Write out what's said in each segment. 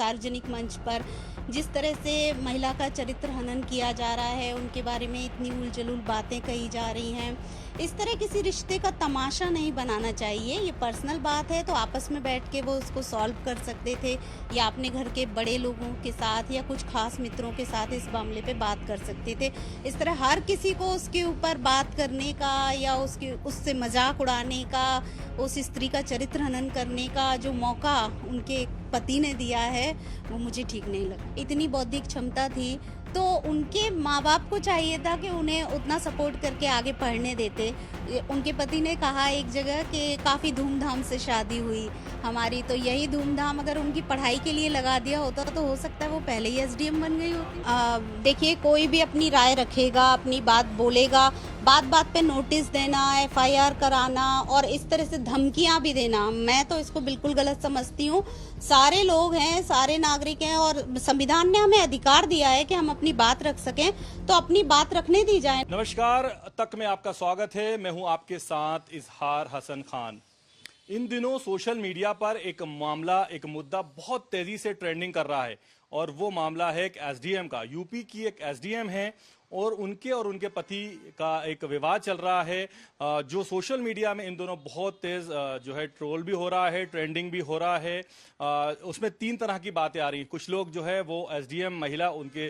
सार्वजनिक मंच पर जिस तरह से महिला का चरित्र हनन किया जा रहा है, उनके बारे में इतनी उलझुल बातें कही जा रही हैं, इस तरह किसी रिश्ते का तमाशा नहीं बनाना चाहिए। ये पर्सनल बात है तो आपस में बैठ के वो उसको सॉल्व कर सकते थे, या अपने घर के बड़े लोगों के साथ या कुछ खास मित्रों के साथ इस मामले पे बात कर सकते थे। इस तरह हर किसी को उसके ऊपर बात करने का या उससे मजाक उड़ाने का, उस स्त्री का चरित्र हनन करने का जो मौका उनके पति ने दिया है, वो मुझे ठीक नहीं लगा। इतनी बौद्धिक क्षमता थी तो उनके माँ बाप को चाहिए था कि उन्हें उतना सपोर्ट करके आगे पढ़ने देते। उनके पति ने कहा एक जगह कि काफ़ी धूमधाम से शादी हुई हमारी, तो यही धूमधाम अगर उनकी पढ़ाई के लिए लगा दिया होता तो हो सकता है वो पहले ही एसडीएम बन गई होती। देखिए, कोई भी अपनी राय रखेगा, अपनी बात बोलेगा, बात बात पे नोटिस देना, एफआईआर कराना और इस तरह से धमकियां भी देना, मैं तो इसको बिल्कुल गलत समझती हूँ। सारे लोग हैं, सारे नागरिक हैं और संविधान ने हमें अधिकार दिया है कि हम अपनी बात रख सकें, तो अपनी बात रखने दी जाए। नमस्कार, तक में आपका स्वागत है। मैं हूं आपके साथ इजहार हसन खान। इन दिनों सोशल मीडिया पर एक मामला, एक मुद्दा बहुत तेजी से ट्रेंडिंग कर रहा है और वो मामला है एक एसडीएम का। यूपी की एक एसडीएम है और उनके पति का एक विवाद चल रहा है, जो सोशल मीडिया में इन दोनों बहुत तेज जो है ट्रोल भी हो रहा है, ट्रेंडिंग भी हो रहा है। उसमें तीन तरह की बातें आ रही हैं। कुछ लोग जो है वो एसडीएम महिला उनके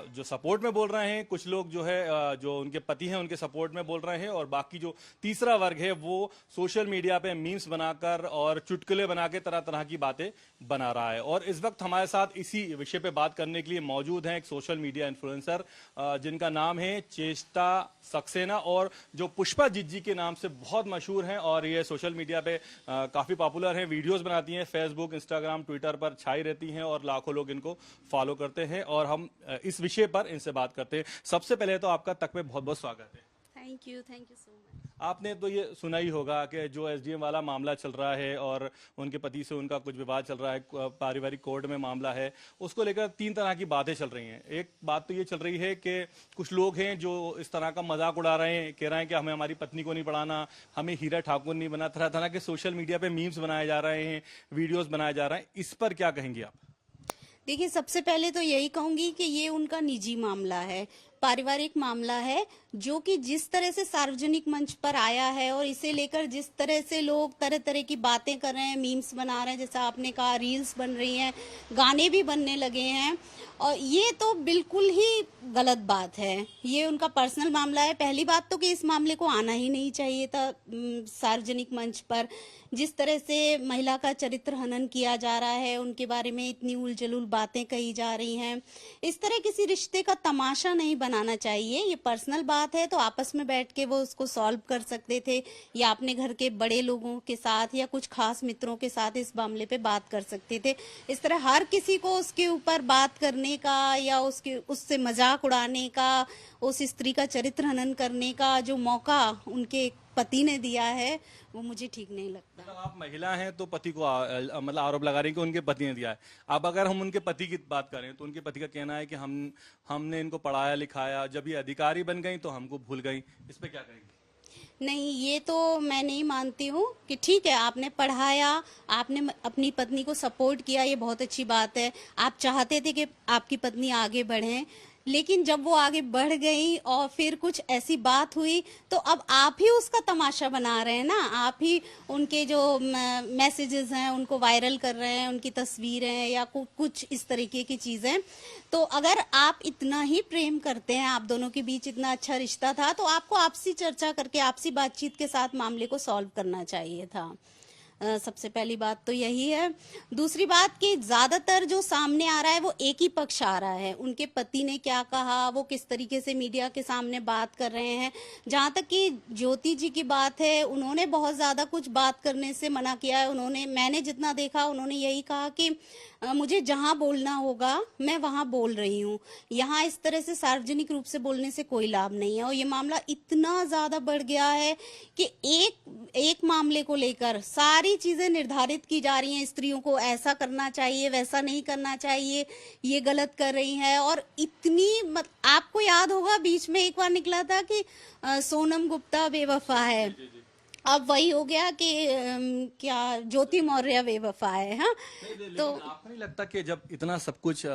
जो सपोर्ट में बोल रहे हैं, कुछ लोग जो है जो उनके पति हैं उनके सपोर्ट में बोल रहे हैं, और बाकी जो तीसरा वर्ग है वो सोशल मीडिया पे मीम्स बनाकर और चुटकुले बना के तरह तरह की बातें बना रहा है। और इस वक्त हमारे साथ इसी विषय पे बात करने के लिए मौजूद हैं एक सोशल मीडिया इन्फ्लुएंसर जिनका नाम है चेष्टा सक्सेना, और जो पुष्पा जिज्जी के नाम से बहुत मशहूर हैं, और ये सोशल मीडिया पे काफी पॉपुलर हैं, वीडियोस बनाती हैं, फेसबुक, इंस्टाग्राम, ट्विटर पर छाई रहती हैं और लाखों लोग इनको फॉलो करते हैं। और हम इस विषय पर इनसे बात करते हैं। सबसे पहले तो आपका तक में बहुत बहुत स्वागत है। Thank you so much. आपने तो ये सुना ही होगा कि जो एसडीएम वाला मामला चल रहा है और उनके पति से उनका कुछ विवाद चल रहा है, पारिवारिक कोर्ट में मामला है, उसको लेकर तीन तरह की बातें चल रही हैं। एक बात तो ये चल रही है कि कुछ लोग हैं जो इस तरह का मजाक उड़ा रहे हैं, कह रहे हैं कि हमें हमारी पत्नी को नहीं पढ़ाना, हमें हीरा ठाकुर नहीं बना, तरह तरह के सोशल मीडिया पे मीम्स बनाए जा रहे हैं, वीडियोज बनाए जा रहे हैं। इस पर क्या कहेंगे आप? देखिए, सबसे पहले तो यही कहूंगी कि ये उनका निजी मामला है, पारिवारिक मामला है, जो कि जिस तरह से सार्वजनिक मंच पर आया है और इसे लेकर जिस तरह से लोग तरह तरह की बातें कर रहे हैं, मीम्स बना रहे हैं, जैसा आपने कहा रील्स बन रही हैं, गाने भी बनने लगे हैं, और ये तो बिल्कुल ही गलत बात है। ये उनका पर्सनल मामला है। पहली बात तो कि इस मामले को आना ही नहीं चाहिए था सार्वजनिक मंच पर। जिस तरह से महिला का चरित्र हनन किया जा रहा है, उनके बारे में इतनी उलझुल बातें कही जा रही हैं, इस तरह किसी रिश्ते का तमाशा नहीं बनाना चाहिए। ये पर्सनल बात है तो आपस में बैठ के वो उसको सॉल्व कर सकते थे, या अपने घर के बड़े लोगों के साथ या कुछ खास मित्रों के साथ इस मामले पे बात कर सकते थे। इस तरह हर किसी को उसके ऊपर बात करने का या उससे मजाक उड़ाने का, उस स्त्री का चरित्र हनन करने का जो मौका उनके पति ने दिया है, वो मुझे ठीक नहीं लगता। मतलब आप महिला हैं तो पति को मतलब आरोप लगा रही हैं कि उनके पति ने दिया है। अब अगर हम उनके पति की बात करें तो उनके पति का कहना है कि हमने इनको पढ़ाया लिखाया, जब ये अधिकारी बन गई तो हमको भूल गई। इस पे क्या कहेंगे? नहीं, ये तो मैं नहीं मानती हूँ कि ठीक है, आपने पढ़ाया, आपने अपनी पत्नी को सपोर्ट किया, ये बहुत अच्छी बात है। आप चाहते थे कि आपकी पत्नी आगे बढ़े, लेकिन जब वो आगे बढ़ गई और फिर कुछ ऐसी बात हुई तो अब आप ही उसका तमाशा बना रहे हैं ना। आप ही उनके जो मैसेजेस हैं उनको वायरल कर रहे हैं, उनकी तस्वीरें या कुछ इस तरीके की चीजें। तो अगर आप इतना ही प्रेम करते हैं, आप दोनों के बीच इतना अच्छा रिश्ता था, तो आपको आपसी चर्चा करके, आपसी बातचीत के साथ मामले को सॉल्व करना चाहिए था। सबसे पहली बात तो यही है। दूसरी बात कि ज्यादातर जो सामने आ रहा है वो एक ही पक्ष आ रहा है। उनके पति ने क्या कहा, वो किस तरीके से मीडिया के सामने बात कर रहे हैं। जहां तक कि ज्योति जी की बात है, उन्होंने बहुत ज्यादा कुछ बात करने से मना किया है। मैंने जितना देखा, उन्होंने यही कहा कि मुझे जहां बोलना होगा मैं वहां बोल रही हूँ, यहाँ इस तरह से सार्वजनिक रूप से बोलने से कोई लाभ नहीं है। और ये मामला इतना ज्यादा बढ़ गया है कि एक मामले को लेकर सारी चीजें निर्धारित की जा रही हैं। स्त्रियों को ऐसा करना चाहिए, वैसा नहीं करना चाहिए, ये गलत कर रही है। और आपको याद होगा बीच में एक बार निकला था कि सोनम गुप्ता बेवफा है। अब वही हो गया कि क्या ज्योति मौर्य बेवफा है। हाँ, तो लेकिन आपको नहीं लगता कि जब इतना सब कुछ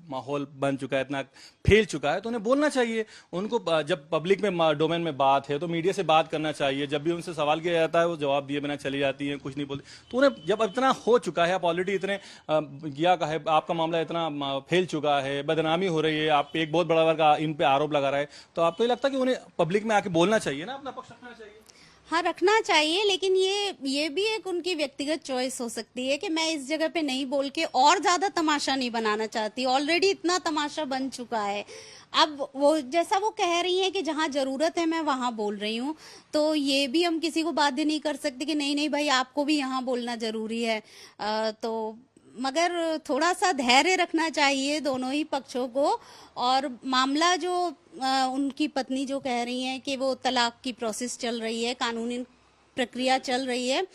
माहौल बन चुका है, इतना फैल चुका है, तो उन्हें बोलना चाहिए? उनको जब पब्लिक में डोमेन में बात है तो मीडिया से बात करना चाहिए। जब भी उनसे सवाल किया जाता है वो जवाब दिए बिना चली जाती है, कुछ नहीं बोलती। तो उन्हें जब इतना हो चुका है, आप ऑलरेडी इतने किया का है, आपका मामला इतना फैल चुका है, बदनामी हो रही है, आप एक बहुत बड़ा वर्ग इन पे आरोप लगा रहा है, तो आपको ये लगता है कि उन्हें पब्लिक में आके बोलना चाहिए ना, अपना पक्ष रखना चाहिए? हाँ, रखना चाहिए, लेकिन ये भी एक उनकी व्यक्तिगत चॉइस हो सकती है कि मैं इस जगह पे नहीं बोल के और ज्यादा तमाशा नहीं बनाना चाहती। ऑलरेडी इतना तमाशा बन चुका है। अब वो जैसा वो कह रही है कि जहाँ जरूरत है मैं वहां बोल रही हूँ, तो ये भी हम किसी को बाध्य नहीं कर सकते कि नहीं नहीं भाई आपको भी यहाँ बोलना जरूरी है। तो मगर थोड़ा सा धैर्य रखना चाहिए दोनों ही पक्षों को। और मामला जो उनकी पत्नी जो कह रही हैं कि वो तलाक की प्रोसेस चल रही है, कानूनी प्रक्रिया चल रही है,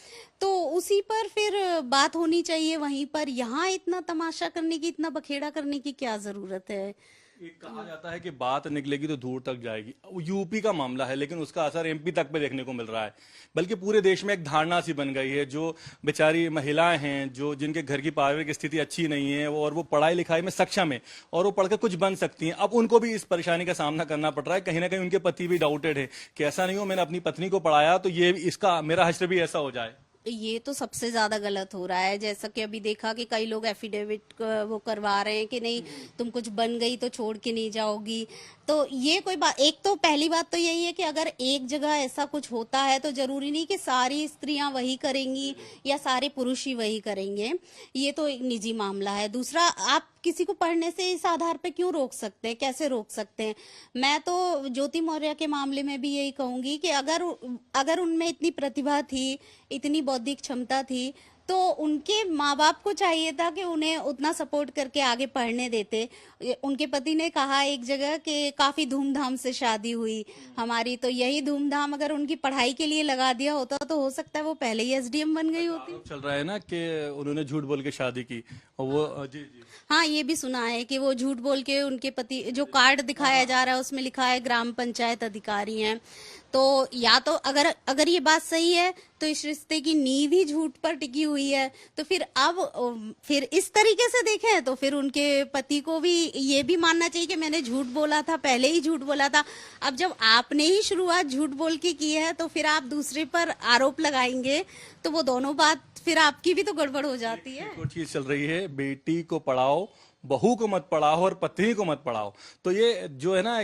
तो उसी पर फिर बात होनी चाहिए वहीं पर। यहाँ इतना तमाशा करने की, इतना बखेड़ा करने की क्या जरूरत है? एक कहा जाता है कि बात निकलेगी तो दूर तक जाएगी। वो यूपी का मामला है, लेकिन उसका असर एमपी तक पे देखने को मिल रहा है। बल्कि पूरे देश में एक धारणा सी बन गई है, जो बेचारी महिलाएं हैं, जो जिनके घर की पारिवारिक स्थिति अच्छी नहीं है और वो पढ़ाई लिखाई में सक्षम है और वो पढ़कर कुछ बन सकती हैं, अब उनको भी इस परेशानी का सामना करना पड़ रहा है। कहीं ना कहीं उनके पति भी डाउटेड है कि ऐसा नहीं हो मैंने अपनी पत्नी को पढ़ाया तो ये इसका मेरा हश्र भी ऐसा हो जाए। ये तो सबसे ज्यादा गलत हो रहा है। जैसा कि अभी देखा कि कई लोग एफिडेविट वो करवा रहे हैं कि नहीं तुम कुछ बन गई तो छोड़ के नहीं जाओगी। तो ये कोई बात, एक तो पहली बात तो यही है कि अगर एक जगह ऐसा कुछ होता है तो जरूरी नहीं कि सारी स्त्रियां वही करेंगी या सारे पुरुष ही वही करेंगे। ये तो एक निजी मामला है। दूसरा, आप किसी को पढ़ने से इस आधार पे क्यों रोक सकते हैं, कैसे रोक सकते हैं? मैं तो ज्योति मौर्य के मामले में भी यही कहूंगी कि अगर उनमें इतनी प्रतिभा थी, इतनी बौद्धिक क्षमता थी, तो उनके माँ बाप को चाहिए था कि उन्हें उतना सपोर्ट करके आगे पढ़ने देते। उनके पति ने कहा एक जगह कि काफी धूमधाम से शादी हुई हमारी, तो यही धूमधाम अगर उनकी पढ़ाई के लिए लगा दिया होता तो हो सकता है वो पहले ही एसडीएम बन गई होती। चल रहा है ना कि उन्होंने झूठ बोल के शादी की, और वो जी जी हाँ, ये भी सुना है कि वो झूठ बोल के उनके पति, जो कार्ड दिखाया जा रहा है उसमें लिखा है ग्राम पंचायत अधिकारी हैं। तो या तो अगर ये बात सही है तो इस रिश्ते की नींव ही झूठ पर टिकी हुई है। तो फिर इस तरीके से देखें तो फिर उनके पति को भी ये भी मानना चाहिए कि मैंने झूठ बोला था, पहले ही झूठ बोला था। अब जब आपने ही शुरुआत झूठ बोल के की है तो फिर आप दूसरे पर आरोप लगाएंगे तो वो दोनों बात फिर आपकी भी तो गड़बड़ हो जाती है। एक चीज चल रही है, बेटी को पढ़ाओ, बहू को मत पढ़ाओ और पत्नी को मत पढ़ाओ। तो ये जो है ना,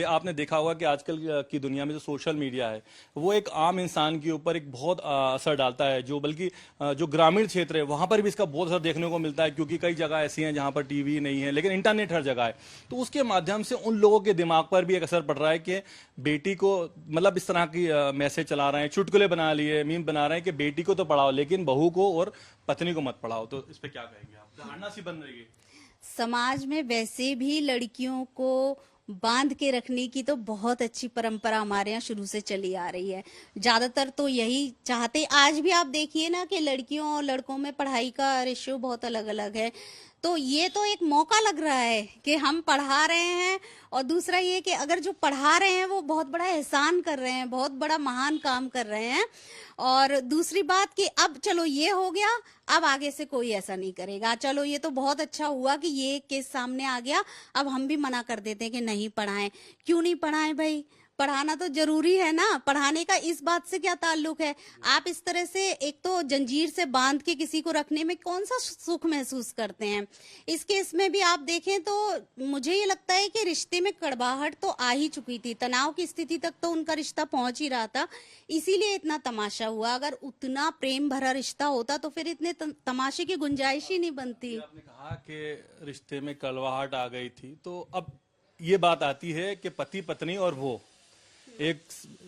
आपने देखा होगा कि आजकल की दुनिया में जो सोशल मीडिया है वो एक आम इंसान के ऊपर एक बहुत असर डालता है, जो बल्कि जो ग्रामीण क्षेत्र है वहां पर भी इसका बहुत असर देखने को मिलता है, क्योंकि कई जगह ऐसी हैं जहां पर टीवी नहीं है लेकिन इंटरनेट हर जगह है। तो उसके माध्यम से उन लोगों के दिमाग पर भी एक असर पड़ रहा है कि बेटी को, मतलब इस तरह की मैसेज चला रहे हैं, चुटकुले बना लिए, मीम बना रहे हैं कि बेटी को तो पढ़ाओ लेकिन बहू को और पत्नी को मत पढ़ाओ। तो इस पर क्या कहेंगे आप? धारणा सी बन रही है समाज में वैसे भी लड़कियों को बांध के रखने की तो बहुत अच्छी परंपरा हमारे यहाँ शुरू से चली आ रही है। ज्यादातर तो यही चाहते, आज भी आप देखिए ना कि लड़कियों और लड़कों में पढ़ाई का रेशियो बहुत अलग अलग है। तो ये तो एक मौका लग रहा है कि हम पढ़ा रहे हैं, और दूसरा ये कि अगर जो पढ़ा रहे हैं वो बहुत बड़ा एहसान कर रहे हैं, बहुत बड़ा महान काम कर रहे हैं। और दूसरी बात कि अब चलो ये हो गया, अब आगे से कोई ऐसा नहीं करेगा। चलो ये तो बहुत अच्छा हुआ कि ये केस सामने आ गया, अब हम भी मना कर देते हैं कि नहीं पढ़ाएं। क्यों नहीं पढ़ाएं भाई? पढ़ाना तो जरूरी है ना। पढ़ाने का इस बात से क्या ताल्लुक है? आप इस तरह से एक तो जंजीर से बांध के किसी को रखने में कौन सा सुख महसूस करते हैं? इस केस में भी आप देखें तो मुझे ये लगता है कि रिश्ते में कड़वाहट तो आ ही चुकी थी, तनाव की स्थिति तक तो उनका रिश्ता पहुंच ही रहा था, इसीलिए इतना तमाशा हुआ। अगर उतना प्रेम भरा रिश्ता होता तो फिर इतने तमाशे की गुंजाइश ही नहीं बनती। आपने कहा कि रिश्ते में कड़वाहट आ गई थी, तो अब ये बात आती है कि पति पत्नी और वो एक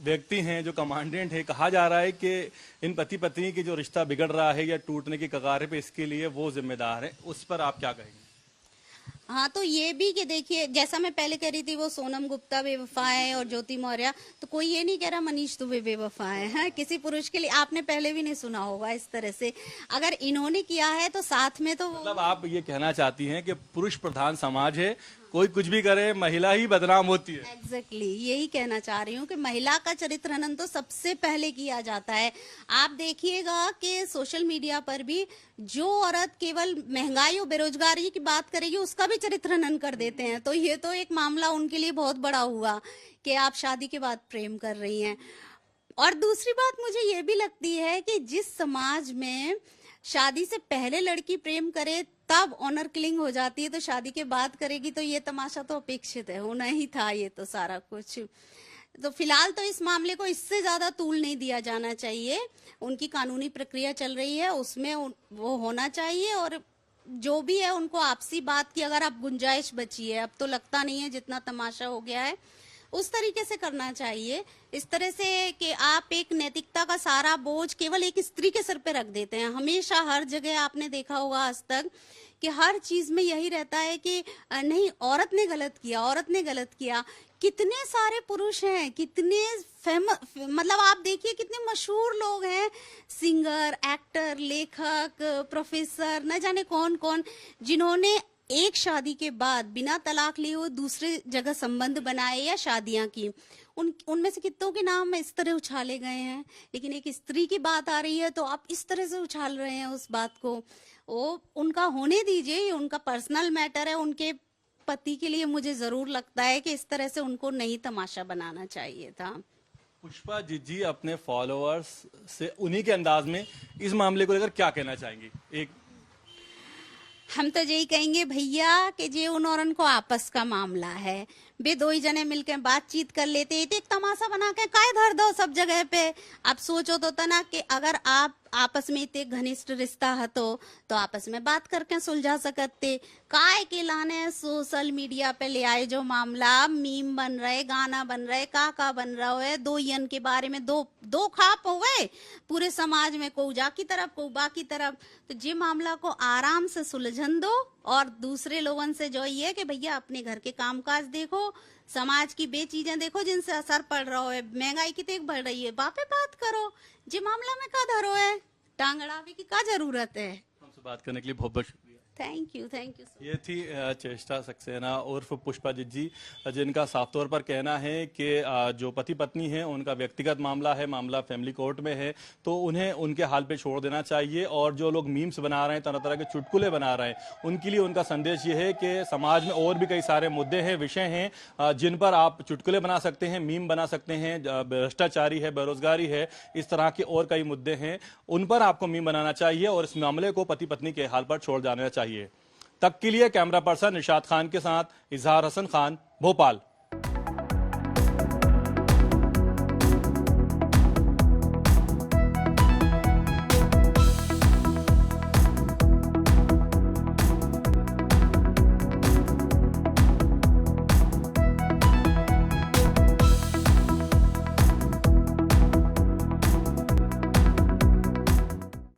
व्यक्ति हैं जो कमांडेंट है। कहा जा रहा है कि इन पति पत्नी की जो रिश्ता बिगड़ रहा है या टूटने की कगार पे, इसके लिए वो जिम्मेदार है। उस पर आप क्या कहेंगे? हाँ, तो ये भी कि देखिए, जैसा मैं पहले कह रही थी वो सोनम गुप्ता बेवफा है और ज्योति मौर्य, तो कोई ये नहीं कह रहा मनीष दुबे बेवफा है किसी पुरुष के लिए। आपने पहले भी नहीं सुना होगा इस तरह से। अगर इन्होंने किया है तो साथ में तो मतलब आप ये कहना चाहती हैं कि पुरुष प्रधान समाज है, कोई कुछ भी करे, महिला ही बदनाम होती है। एग्जैक्टली यही कहना चाह रही हूँ कि महिला का चरित्र हनन तो सबसे पहले किया जाता है। आप देखिएगा कि सोशल मीडिया पर भी जो औरत केवल महंगाई और बेरोजगारी की बात करेगी उसका भी चरित्र हनन कर देते हैं। तो ये तो एक मामला उनके लिए बहुत बड़ा हुआ कि आप शादी के बाद प्रेम कर रही हैं। और दूसरी बात मुझे ये भी लगती है कि जिस समाज में शादी से पहले लड़की प्रेम करे तब ऑनर किलिंग हो जाती है, तो शादी के बाद करेगी तो ये तमाशा तो अपेक्षित है, होना ही था ये तो सारा कुछ। तो फिलहाल तो इस मामले को इससे ज्यादा तूल नहीं दिया जाना चाहिए। उनकी कानूनी प्रक्रिया चल रही है, उसमें वो होना चाहिए। और जो भी है उनको आपसी बात की अगर आप गुंजाइश बची है, अब तो लगता नहीं है जितना तमाशा हो गया है, उस तरीके से करना चाहिए। इस तरह से कि आप एक नैतिकता का सारा बोझ केवल एक स्त्री के सर पे रख देते हैं। हमेशा हर जगह आपने देखा होगा आज तक कि हर चीज में यही रहता है कि नहीं, औरत ने गलत किया, औरत ने गलत किया। कितने सारे पुरुष हैं, कितने मतलब आप देखिए कितने मशहूर लोग हैं, सिंगर, एक्टर, लेखक, प्रोफेसर, न जाने कौन कौन, जिन्होंने एक शादी के बाद बिना तलाक लिए हुए दूसरे जगह संबंध बनाए या शादियां की। उनमें से कितनों के नाम इस तरह उछाले गए हैं। लेकिन एक स्त्री की बात आ रही है तो आप इस तरह से उछाल रहे हैं उस बात को। वो उनका होने दीजिए, ये उनका पर्सनल मैटर है। उनके पति के लिए मुझे जरूर लगता है कि इस तरह से उनको नहीं तमाशा बनाना चाहिए था। पुष्पा जी अपने फॉलोअर्स से उन्हीं के अंदाज में इस मामले को लेकर क्या कहना चाहेंगी? एक हम तो यही कहेंगे भैया कि जे उन और उनको आपस का मामला है, बे दो ही जने मिलकर बातचीत कर लेते, एक तमाशा बना के काय धर दो सब जगह पे। आप सोचो तो ना कि अगर आप आपस में इतने घनिष्ठ रिश्ता है तो आपस में बात करके सुलझा सकते। काय के लाने सोशल मीडिया पे ले आए जो मामला, मीम बन रहे, गाना बन रहे, का बन रहा है, दो यन के बारे में दो खाप हो गए पूरे समाज में, को जा की तरफ को बा की तरफ। तो जे मामला को आराम से सुलझन दो और दूसरे लोगों से जो ये कि भैया अपने घर के कामकाज देखो, समाज की बे चीजें देखो जिनसे असर पड़ रहा है, महंगाई कितनी बढ़ रही है, बापे बात करो। जे मामला में का धरो है, टांगड़ावे की का जरूरत है। हमसे बात करने के लिए बहुत बहुत शुक्रिया। Thank you so. ये थी चेष्टा सक्सेना उर्फ पुष्पा जी, जिनका साफ तौर पर कहना है कि जो पति पत्नी है उनका व्यक्तिगत मामला है, मामला फैमिली कोर्ट में है, तो उन्हें उनके हाल पे छोड़ देना चाहिए। और जो लोग मीम्स बना रहे हैं, तरह तरह के चुटकुले बना रहे हैं, उनके लिए उनका संदेश ये है कि समाज में और भी कई सारे मुद्दे हैं, विषय हैं जिन पर आप चुटकुले बना सकते हैं, मीम बना सकते हैं। भ्रष्टाचारी है, बेरोजगारी है, इस तरह के और कई मुद्दे हैं, उन पर आपको मीम बनाना चाहिए और इस मामले को पति पत्नी के हाल पर छोड़ जाना चाहिए। तक के लिए कैमरा पर्सन निशात खान के साथ इजहार हसन खान, भोपाल।